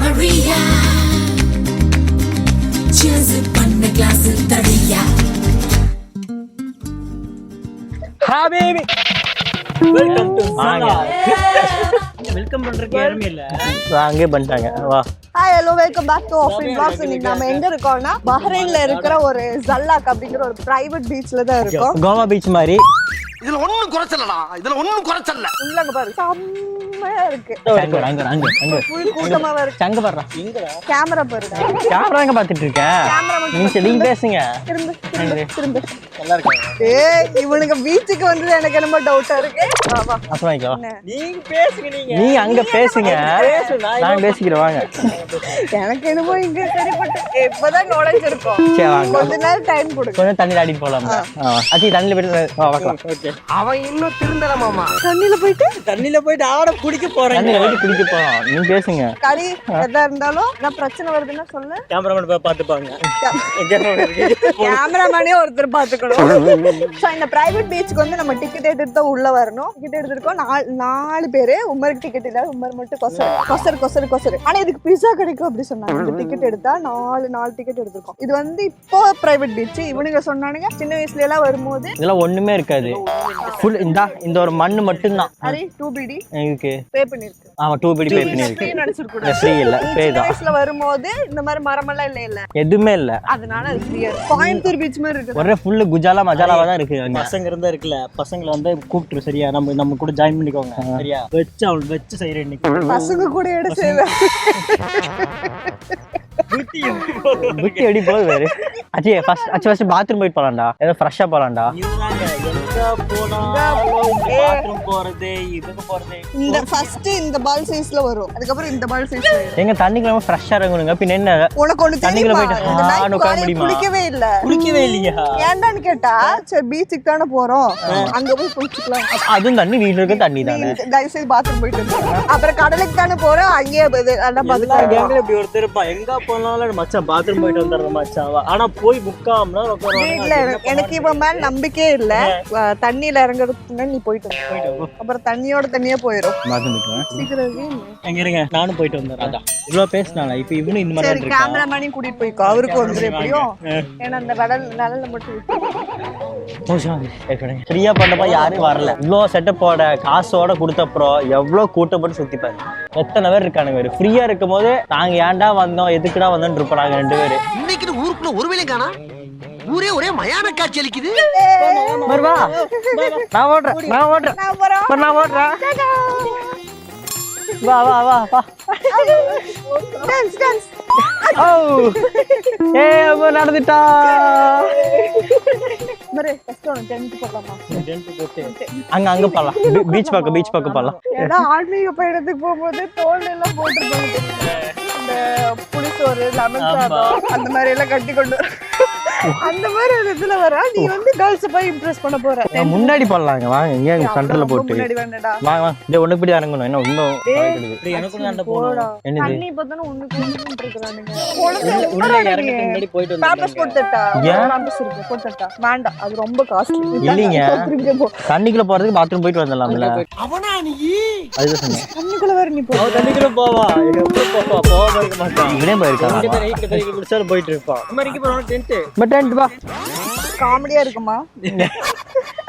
Maria, cheers பண்ண glass தடியா. Hi baby. Welcome to Saga. Welcome பண்றதுக்கு யாருமே இல்ல. வாங்க பண்ணிட்டாங்க. வா. Hi hello welcome back to ஆஃபின் vlogs. இன்னைக்கு நாம எங்க இருக்கோம்னா பஹ்ரைன்ல இருக்கிற ஒரு ஜல்லாக் அப்படிங்கிற ஒரு பிரைவேட் பீச்ல தான் இருக்கோம். கோவா பீச் மாதிரி. இதுல ஒண்ணும் குறைச்சலடா. இதுல ஒண்ணும் குறைச்சல்ல. உள்ளங்க பாரு. செம்மையா இருக்கு. அங்க. ஃபுல் கூட்டமா இருக்கு. அங்க பாருடா. எங்கடா? கேமரா பாருங்க. கேமரா எங்க பாத்துட்டு இருக்க? நீங்க பேசுங்க. திரும்ப. நல்லா இருக்கு. ஏய் இவனுங்க பீச்சுக்கு வந்தது எனக்கு என்னமோ டவுட்டா இருக்கு. வா வா. அப்புறம் வைக்கவா. நீங்க பேசுங்க நீ அங்க பேசுங்க. நான் பேசிக்கிறேன் வாங்க. எனக்கு என்னமோ இங்க சரிப்பட்டு இப்பதான் நுழைஞ்சிருக்கோம். சரி வாங்க. கொஞ்ச நேரம் டைம் கொடுங்க. கொஞ்சம் தண்ணில ஆடிட்டு போலாம். அச்சி தண்ணில போயிட்டு வா பார்க்கலாம். ஓகே. அவன் இன்னும் திருந்தல மாமா. தண்ணில போயிட்டு ஆட குடிக்க போறேன். தண்ணில போயிட்டு குடிக்க போறோம். நீங்க பேசுங்க. கறி எதா இருந்தாலும் என்ன பிரச்சனை வருதுன்னா சொல்லு. கேமராமேன் போய் பாத்துப்பாங்க. கேமராமேனே ஒருத்தர் பாத்துக்கணும். சோ இந்த பிரைவேட் பீச்சுக்கு வந்து நம்ம டிக்கெட் எடுத்து தான் உள்ள வரணும். டிக்கெட் எடுத்துருக்கோம். நாலு பேரு. உமருக்கு டிக்கெட் இல்ல. உமர் மட்டும் கொசரு. ஆனா இதுக்கு பிஸா கிடைக்கும் அப்படி சொன்னாங்க. இந்த டிக்கெட் எடுத்தா நாலு டிக்கெட் எடுத்துருக்கோம். இது வந்து இப்போ பிரைவேட் பீச். இவனுங்க சொன்னானுங்க சின்ன வயசுல எல்லாம் வரும்போது இதெல்லாம் ஒண்ணுமே இருக்காது. ஃபுல் இந்த ஒரு மண்ணு மட்டும் தான். அரே 2BD இருக்கு. பே பண்ணிருக்கு. ஆமா 2BD பே பண்ணிருக்கு. ஃப்ரீ நினைச்சிர கூடாது. ஃப்ரீ இல்ல, பே தான். வயசுல வரும்போது இந்த மாதிரி மரமெல்லாம் இல்ல. எதுமே இல்ல. அதனால அது ஃப்ரீயா இருக்கு. கோயம்புத்தூர் பீச் மாதிரி இருக்கு. ஒரே ஃபுல் குஜாலா மஜாலாவா தான் இருக்கு. பசங்க இருந்தா இருக்குல்ல. பசங்களை வந்து கூப்பிட்டு சரியா நம்ம கூட ஜாயின் பண்ணிக்கோங்க. சரியா? வெச்சு செய்றேன் இன்னைக்கு. பசங்க கூட எடு செய்வே. புத்தி எடி போகுது வேறு. அச்சி ஃபர்ஸ்ட் பாத்ரூம் போயிட்டு போலாம்டா. ஏதோ ஃப்ரெஷ்ஷா போலாம்டா. இந்த ஃபர்ஸ்ட் இந்த பால் சைஸ்ல வரும். அதுக்கு அப்புறம் இந்த பால் சைஸ்ல வரும். எங்க தண்ணிக்குள்ள ஃப்ரெஷ்ஷா இறங்கணுங்க. பின்ன என்ன உனக்கு ஒண்ணு தண்ணிக்குள்ள போயிட்டு குளிக்கவே இல்லையா? ஏன்டான்னு கேட்டா சரி பீச்சுக்கு தானே போறோம். அங்க போய் குளிச்சுக்கலாம். அதுவும் தண்ணி வீட்டுல இருக்க தண்ணி தானே. தயவு செய்து பாத்ரூம் போயிட்டு அப்புறம் கடலுக்கு தானே போறோம். அங்கேயே எல்லாம் பாத்துக்கலாம். கேங்ல இப்படி ஒருத்தர் இருப்பான். எங்க போனாலும் மச்சான் பாத்ரூம் போயிட்டு வந்துடுற மச்சான். ஆனா போய் முக்காமனா எனக்கு இவன் மேல நம்பிக்கையே இல்ல. தண்ணியில இறங்குறதுக்கு முன்னாடி நீ போயிட்டு அப்புறம் தண்ணியோட தண்ணியே போயிரும். எங்க இருங்க நானும் போயிட்டு வந்தேன். அதான் இவ்வளவு பேசினால இப்ப இவனு இந்த மாதிரி இருக்கு. கேமராமேனையும் கூட்டிட்டு போய்க்கோ. அவருக்கு வந்துரு எப்படியும். ஏன்னா அந்த நிழல்ல மட்டும் ஃப்ரீயா பண்ணப்ப யாரும் வரல. இவ்வளவு செட்டப்போட காசோட கொடுத்தப்புறம் எவ்வளவு கூட்டப்பட்டு சுத்திப்பாரு. எத்தனை பேர் இருக்கானுங்க. ஃப்ரீயா இருக்கும் போது நாங்க ஏன்டா வந்தோம் எதுக்குடா வந்தோம்னு இருப்போம் நாங்க 2 பேரு. இன்னைக்கு ஊருக்குள்ள ஒரு வேளை காணா. ஊரே ஒரே மயான காட்சி அளிக்குது. வருவா நான் ஓடுறேன். வா டான்ஸ் ஓ ஏய் அவ நடந்துட்டா. மரே ஃபர்ஸ்ட் ஒன் டென்ட் போடலாமா? டென்ட் போட்டு அங்க போலாம். பீச் பக்கம் போலாம். ஏன்னா ஆன்மீக பயணத்துக்கு போகும்போது தோல் எல்லாம் போட்டுருப்பாங்க. இந்த புளிசோறு லெமன் சாதம் அந்த மாதிரி எல்லாம் கட்டி கொண்டு அந்த மாதிரி ஒரு இதுல வர நீ வந்து கேர்ள்ஸ் போய் இம்ப்ரெஸ் பண்ண போற. முன்னாடி போடலாங்க வாங்க. இங்க சென்டர்ல போட்டு முன்னாடி வேண்டடா. வாங்க இந்த ஒண்ணு பிடி இறங்கணும். என்ன இன்னும் எனக்கு அந்த போடா. தண்ணி பார்த்தா ஒண்ணுக்கு ஒண்ணு இருக்குறானுங்க. உள்ள இறங்கறதுக்கு முன்னாடி போயிட்டு வந்து பேப்பர்ஸ் போட்டுட்டா. பேப்பர்ஸ் இருக்கு போட்டுட்டா. வேண்டாம் அது ரொம்ப காஸ்ட்லி. இல்லீங்க. தண்ணிக்குள்ள போறதுக்கு பாத்ரூம் போயிட்டு வந்துடலாம்ல. அவனா நீ? அதுதான் சொன்னேன். தண்ணிக்குள்ள வேற நீ போ. தண்ணிக்குள்ள போவா. போக இருக்க மாட்டான். இவனே போயிருக்கான். இங்க ரைட்ல போய் குடிச்சால போயிட்டு இருப்பான். மரிக்கு போறோம் டென்ட். டென்ட் வா. காமெடியா இருக்குமா?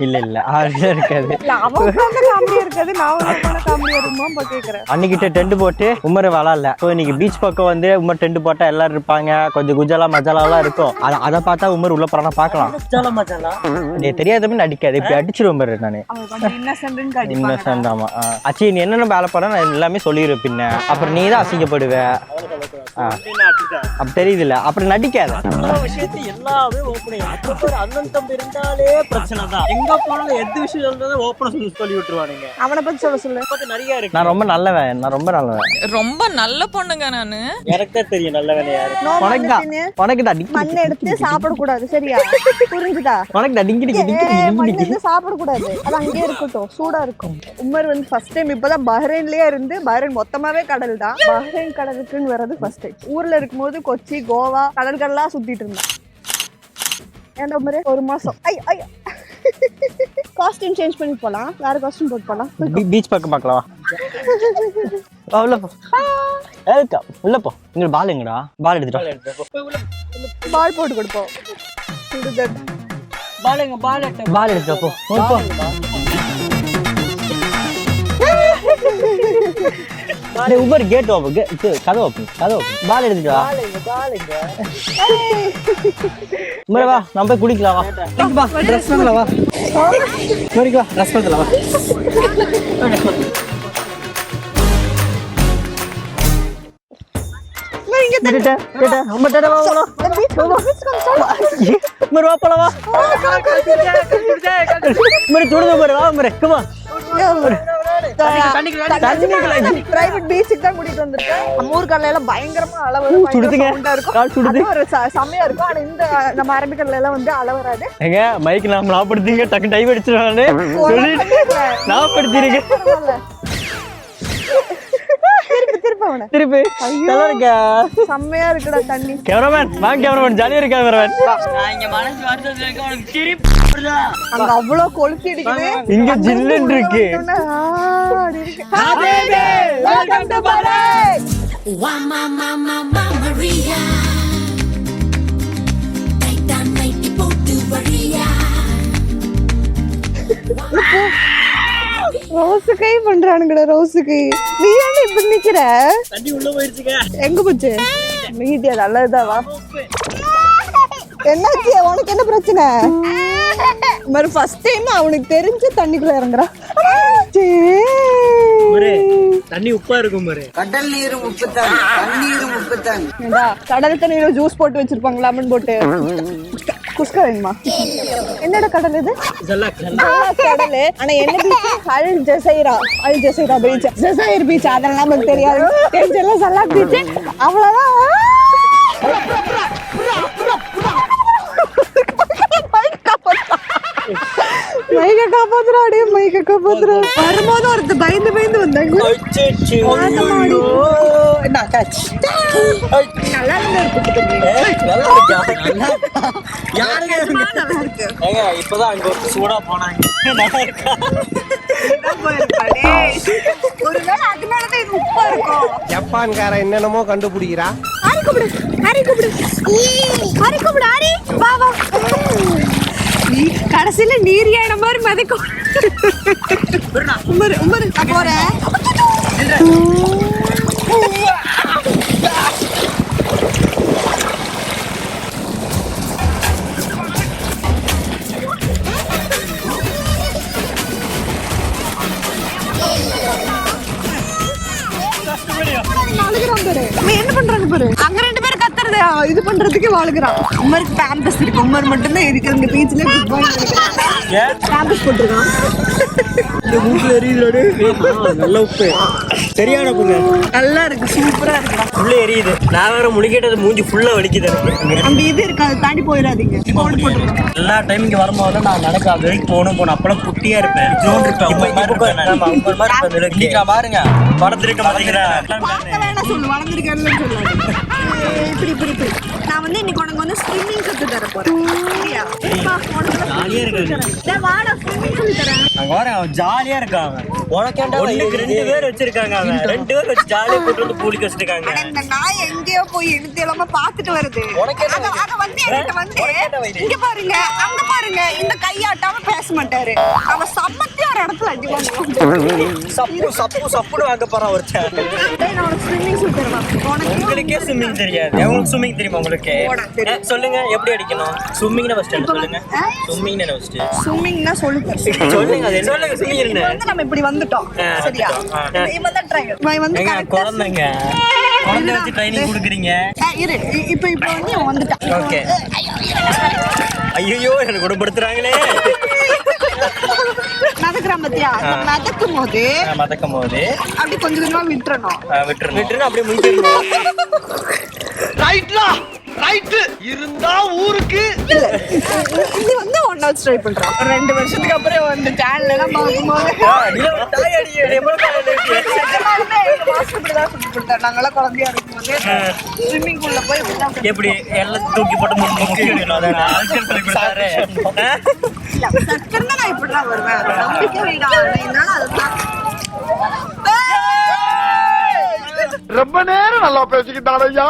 இல்ல ஆடியா இருக்காது. அவன் காமெடியா இருக்காது. நான் உனக்கு காமெடியா இருக்குமா கேக்குறேன். அன்னைக்கு டென்ட் போட்டு உமர் விளாடல. ஸோ இன்னைக்கு பீச் பக்கம் வந்து உமர் டென்ட் போட்டா எல்லாரும் இருப்பாங்க. கொஞ்சம் குஜாலா மஜாலாலாம் இருக்கும். அதை பார்த்தா உமர் உள்ள போறானா பாக்கலாம். குஜாலா மஜாலா தெரியாதமே நடிக்காது. இப்படி அடிச்சிருவேன் உமர் நானு. இன்னசென்ட். ஆமா அச்சி நீ என்னென்ன வேலை பண்ண நான் எல்லாமே சொல்லிடுவேன். பின்ன அப்புறம் நீ தான் அசிங்கப்படுவ. அப்ப தெரியுது இல்ல அப்புறம் நடிக்காத. விஷயத்தை எல்லாமே ஓப்பன் அண்ணன் தம்பி இருந்தாலே பிரச்சனை தான். எங்க போனாலும் எந்த விஷயம் சொல்றதை ஓப்பனா சொல்லி விட்டுருவானுங்க. அவனை பத்தி சொல்லு. நிறைய இருக்கு. நான் ரொம்ப நல்லவன். ரொம்ப நல்ல பொண்ணுங்க நானு. எனக்கு தான் தெரியும் நல்லவன் யாரு. உனக்கு தான் மண்ணை எடுத்து சாப்பிட கூடாது. சரியா புரிஞ்சுதா? உனக்கு தான் டிங்கி சாப்பிட கூடாது. அது அங்கேயே இருக்கட்டும். சூடா இருக்கும். உமர் வந்து ஃபர்ஸ்ட் டைம் இப்பதான் பஹ்ரைன்லயே இருந்து. பஹ்ரைன் மொத்தமாவே கடல் தான். பஹ்ரைன் கடலுக்குன்னு வர்றது ஃபர்ஸ்ட் டைம். ஊர்ல இருக்கும்போது கொச்சி கோவா கடற்கடலாம் சுத்திட்டு இருந்தான். ஏன்டா உமரே ஒரு மாசம் காஸ்டியூம் சேஞ்ச் பண்ணி போலாம். வேற காஸ்டியூம் போட்டு போலாம். பீச் பக்கம் பார்க்கலாம். உள்ள போ ஏக்கா உள்ள போ இங்க பால் எங்கடா பால் எடுத்துட்டு பால் போட்டு கொடுப்போம் சுடுதட் பால் எடுத்துட்டு போ போ உபர் கேட் ஓபன் கதவு ஓபன் பால் எடுத்துட்டு வா உமர் வா நம்ம போய் குடிக்கலாம் வா ட்ரெஸ் பண்ணல வா வா ட்ரெஸ் பண்ணல வா பிரைவேட் பீச்சுக்கு தான் கூட்டிட்டு வந்திருக்கேன். நம்ம ஊர் கடல எல்லாம் பயங்கரமா அளவு செம்மையா இருக்கும். ஆனா இந்த நம்ம அரபிக்கடல எல்லாம் வந்து அள வராது. எங்க மைக் நாம நாப்படுத்தீங்க டக்கு டைம் அடிச்சிருவானே நாப்படுத்திருக்கேன் திருப்பி நல்லா இருக்கா செம்மையா இருக்குடா தண்ணி. கேமராமேன் வாங்க கேமராமேன் ஜாலியா இருக்கா கேமராமேன் அங்க அவ்வளவு கொளுத்தி அடிக்குது. இங்க ஜில்லுன்னு இருக்கு. Wa mama Maria. Night down night போட்டு வரியா. ரோஸுக்கை பண்றானுங்கடா ரோஸுக்கை. நீ ஏன் இப்படி நிக்கிற? தண்ணி உள்ள போயிருச்சுங்க. எங்க போச்சு? மீதியா நல்லதுதான் வா. என்னாச்சு உனக்கு என்ன பிரச்சனை? மறு ஃபர்ஸ்ட் டைம் அவனுக்கு தெரிஞ்சு தண்ணிக்குள்ள இறங்குறான். தண்ணி உப்பா இருக்கும் பாரு. கடல் நீரும் உப்பு தான், தண்ணீரும் உப்பு தான். கடல் தண்ணியில ஜூஸ் போட்டு வச்சிருப்பாங்க லெமன் போட்டு. குஸ்கா வேணுமா? என்னோட கடல் இது கடல். ஆனா என்ன பீச்? அல் ஜசைரா பீச், ஜசைர் பீச். அதெல்லாம் நமக்கு தெரியாது. தெரிஞ்செல்லாம் சல்லாக் பீச். அவ்வளவுதான். மைக்க காப்பாத்துறா. வரும்போது ஒருத்த பயந்து வந்தாங்க. நல்லா இப்பதான் அங்க ஒரு சூடா போனாங்க. ஒருவேளை அதனாலதான் இது உப்பா இருக்கும். ஜப்பான்கார என்னென்னமோ கண்டுபிடிக்கிறா. ஆரி கூப்பிடு ஆரி வா நீ கடைசியில நீர் ஏன மாதிரி மதிக்கும். உமர் போறேன். என்ன பண்றாங்க பாரு. அங்க ரெண்டு பேரும் கத்துறது இது பண்றதுக்கு வாழுகிறான். உமருக்கு பேம்பஸ் இருக்கு. உமர் மட்டும்தான் இருக்கு இந்த பீச்ல. பேம்பஸ் போட்டுருக்கான். நல்ல உப்பு சரியான உப்புங்க. நல்லா இருக்கு. சூப்பரா இருக்கு. உள்ள எரியுது. நான் வேற முழிக்கிட்டது மூஞ்சி ஃபுல்லா வலிக்குது. அந்த இது இருக்கு அதை தாண்டி போயிடாதீங்க. எல்லா டைம் இங்க வரும்போது நான் நடக்காது வரைக்கும் போகணும் அப்பெல்லாம் குட்டியா இருப்பேன். பாருங்க படத்திருக்க மாட்டேங்கிறேன். இப்படி நான் வந்து இன்னைக்கு உனக்கு வந்து ஸ்விம்மிங் கத்து தர போறேன். ஜாலியா இருக்காங்க. உனக்கு ரெண்டு பேர் வச்சிருக்காங்க. ரெண்டு பேர் வச்சு ஜாலியா கூட்டு வந்து கூலிக்கு வச்சிருக்காங்க. இந்த நாய் எங்கேயோ போய் எடுத்து எல்லாமே பாத்துட்டு வருது. அத வந்து என்கிட்ட வந்து இங்க பாருங்க அங்க பாருங்க இந்த கையாட்டாம பேச மாட்டாரு. அவன் சம்மத்தி ஒரு இடத்துல அடிவாங்க. சப்புன்னு வாங்க போறான் ஒருத்தன். நான் உனக்கு ஸ்விம்மிங் சொல்லி தருவேன். உங்களுக்கே ஸ்விம்மிங் தெரியாது. உங்களுக்கு ஸ்விம்மிங் தெரியுமா? உங்களுக்கு சொல்லுங்க எப்படி அடிக்கணும். ஸ்விம்மிங்னா ஃபர்ஸ்ட் சொல்லுங்க. ஸ்விம்மிங்னா ஃபர்ஸ்ட் ஸ்விம்மிங்னா சொல்லுங்க. அது சொல்லுங்க. ஸ்விம்மிங் வந்து நம்ம இப்படி வந்துட்டோம். சரியா? இவன் தான் ட்ரைனர். இவன் வந்து குழந்தைங்க குழந்தை வச்சு ட்ரைனிங் கொடுக்குறீங்க. இரு இப்போ வந்து இவன் வந்துட்டான். ஓகே. ஐயோ எனக்கு குணப்படுத்துறாங்களே. மதக்குறான் பத்தியா? மதக்கும் போது அப்படி கொஞ்சம் கொஞ்சமா விட்டுறணும். அப்படியே முடிச்சிடணும். இருந்தா ஊருக்கு இது வந்து ஒன் ஹவர் ட்ரை பண்றான். 2 வருஷத்துக்கு அப்புறம் வந்து சேனல் எல்லாம் பாக்கும்போது நாங்கெல்லாம் குழந்தையா இருக்கும்போது ஸ்விம்மிங் பூல்ல போய் எப்படி எல்லாம் தூக்கி போட்டு சக்கரன்னா நான் இப்படிதான் வருவேன். நம்பிக்கை வைடா. என்னால அதுதான் ரொம்ப நேரம் நல்லா பேசிக்கிட்டான் ஐயா.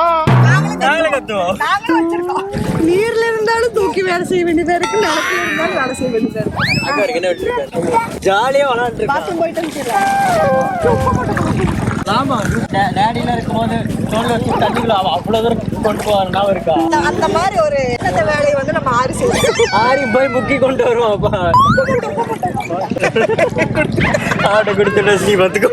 நாங்களே கத்துவோம். நாங்களும் வச்சிருக்கோம். நீர்ல இருந்தாலும் தூக்கி வேலை செய்ய வேண்டியதா இருக்கு, நிலத்துல இருந்தாலும் வேலை செய்ய வேண்டியதா இருக்கு. அங்க வரைக்கும் என்ன விட்டுருக்காரு. ஜாலியா விளையாண்டு பாத்ரூம் போயிட்டு வந்துடலாம். ஆமா டேடிலாம் இருக்கும்போது தோல்ல வச்சு தண்ணிக்குள்ள அவ்வளவு தூரம் கொண்டு போவாருன்னா இருக்கா. அந்த மாதிரி ஒரு இந்த வேலையை வந்து நம்ம ஆறு செய்வோம். ஆரி போய் முக்கி கொண்டு வருவோம். அப்பா ஆட்டை கொடுத்துட்டு நீ பார்த்துக்கோ.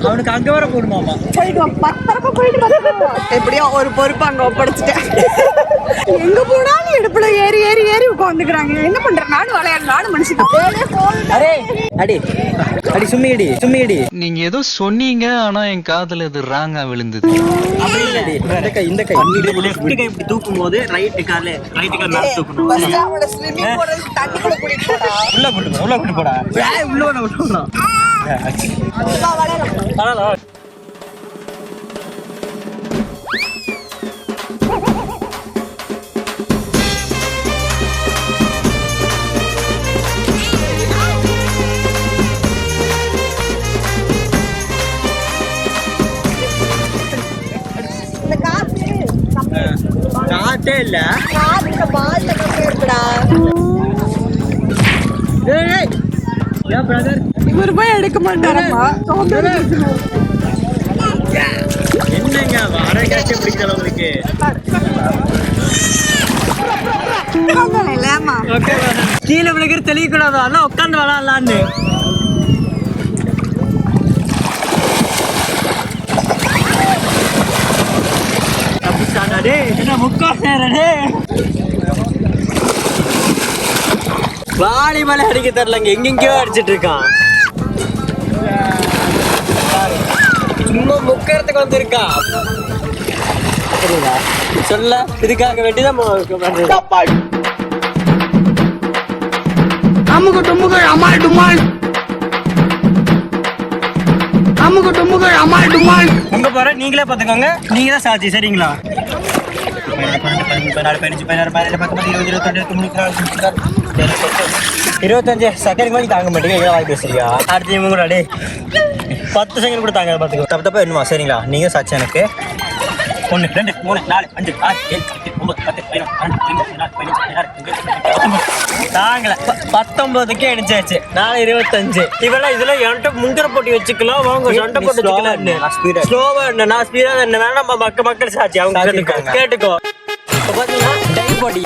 அவனுக்கு அங்க வர போடுமாமா. போயிட்டு பத்திரமா போயிட்டு வந்துடுவோம். எப்படியோ ஒரு பொறுப்பு அங்க ஒப்படைச்சிட்டேன். எங்க போனாலும் இடுப்புல ஏறி ஏறி ஏறி உட்காந்துக்கிறாங்க. என்ன பண்ற, நானும் விளையாடு, நானும் மனுஷன். அரே அடி அடி சும்மி அடி சும்மி அடி. நீங்க ஏதோ சொன்னீங்க, ஆனா என் காதுல இது ராங்கா விழுந்தது. அப்படி இல்லடி, இந்த கை இந்த கை லெஃப்ட் கை இப்படி தூக்கும் போது ரைட் கால் மேல தூக்கணும். ஃபர்ஸ்ட் அவள ஸ்விமிங் போறது தண்ணிக்குள்ள கூட்டிட்டு போடா. உள்ள கூட்டி போடா. உள்ள வர விட்டுறணும். வா விளையாடலாம். இந்த காத்து காத்தே இல்ல. காத்துல பால்ல கப்பே இருக்குடா. ஏய் யா பிரதர், இவர் போய் எடுக்க மாட்டாரம்மா. என்னங்க வாடகைக்கு பிடிக்கல உங்களுக்கு. இல்லம்மா ஓகே கீழே விழுகிற தெளியக்கூடாது, அதான் உட்காந்து விளாட்லான்னு. வாலிபால் அடிக்க தரலங்க, எங்கெங்கயோ அடிச்சிட்டு இருக்கான். சும்மா முக்கறதுக்கு வந்திருக்கான். சொல்ல இதுக்காக வேண்டிதான் அமுகு டுமுகு அமால் டுமால். அமுகு டுமுகு அமால் டுமால். உங்க போற நீங்களே பாத்துக்கோங்க, நீங்க தான் சாட்சி சரிங்களா. 25 செகண்ட் கூட தாங்க மாட்டேங்க. வாய்ப்பு சரியா அடுத்து இவங்க கூட 10 செகண்ட் கூட தாங்க பாத்துக்கோ. தப்பா என்னமா சரிங்களா. நீங்க சாட்சி எனக்கு 1 2 3 4 5 6 7 8 9 10 11 தாங்கல 19க்கே அடிச்சாச்சு. 4 25 இவெல்லாம் இதுல என்கிட்ட முந்திர போட்டி வச்சுக்கலாம். வாங்க சண்டை போட்டு வச்சுக்கலாம். ஸ்லோவா என்ன நான் ஸ்பீடா என்ன வேணா நம்ம மக்கள் சாட்சி அவங்க கேட்டுக்கோ. பாத்தீங்கன்னா டை போட்டி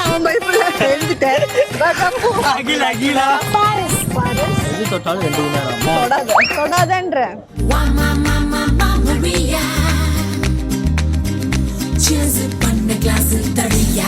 அவன் பயப்பட எழுந்துட்டேன். தொட்டாலும் 2 மணி நேரம் தொடாதன்ற. Maria. Cheers பண்ண கிளாஸ் தடியா.